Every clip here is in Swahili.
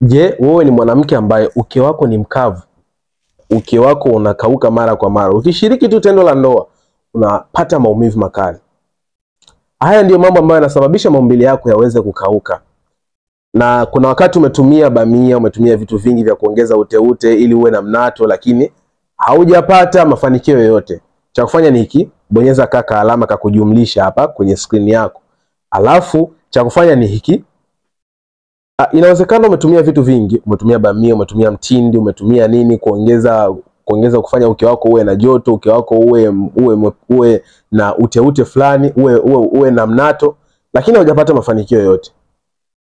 Je, wewe ni mwanamke ambaye uke wako ni mkavu, uke wako unakauka mara kwa mara, ukishiriki tu tendo la ndoa unapata maumivu makali? Haya ndiyo mambo ambayo yanasababisha maumbile yako yaweze kukauka. Na kuna wakati umetumia bamia, umetumia vitu vingi vya kuongeza uteute ili uwe na mnato, lakini haujapata mafanikio yoyote. Cha kufanya ni hiki, bonyeza kaka alama kakujumlisha hapa kwenye screen yako. Alafu cha kufanya ni hiki. Inawezekana umetumia vitu vingi, umetumia bamia, umetumia mtindi, umetumia nini kuongeza kufanya uke wako uwe na joto, uke wako uwe na uteute fulani, uwe na mnato, lakini hujapata mafanikio yoyote.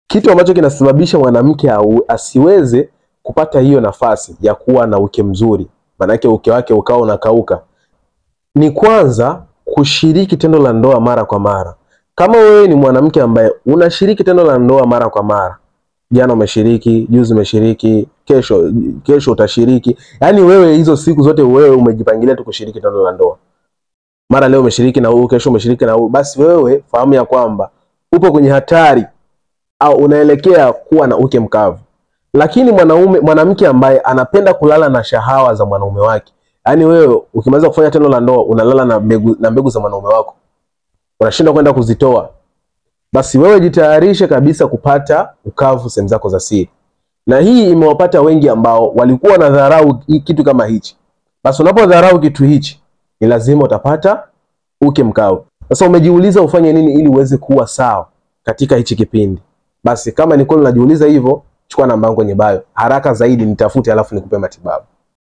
Kitu ambacho kinasababisha mwanamke asiweze kupata hiyo nafasi ya kuwa na uke mzuri, maana yake uke wake ukao unakauka, ni kwanza kushiriki tendo la ndoa mara kwa mara. Kama wewe ni mwanamke ambaye unashiriki tendo la ndoa mara kwa mara, jana umeshiriki, juzi umeshiriki, kesho utashiriki, yani wewe hizo siku zote wewe umejipangilia tu kushiriki tendo la ndoa, mara leo umeshiriki na huyu, kesho umeshiriki na huyu, basi wewe fahamu ya kwamba upo kwenye hatari au unaelekea kuwa na uke mkavu. Lakini mwanamke ambaye anapenda kulala na shahawa za mwanaume wake, yani wewe ukimaliza kufanya tendo la ndoa unalala na mbegu za mwanaume wako, unashinda kwenda kuzitoa, basi wewe jitayarishe kabisa kupata ukavu sehemu zako za siri. Na hii imewapata wengi ambao walikuwa na dharau kitu kama hichi. Basi unapodharau kitu hichi, ni lazima utapata uke mkavu. Sasa umejiuliza ufanye nini ili uweze kuwa sawa katika hichi kipindi? Basi kama ni kweli unajiuliza hivyo, chukua namba yangu kwenye bio. Haraka zaidi nitafute alafu nikupe matibabu.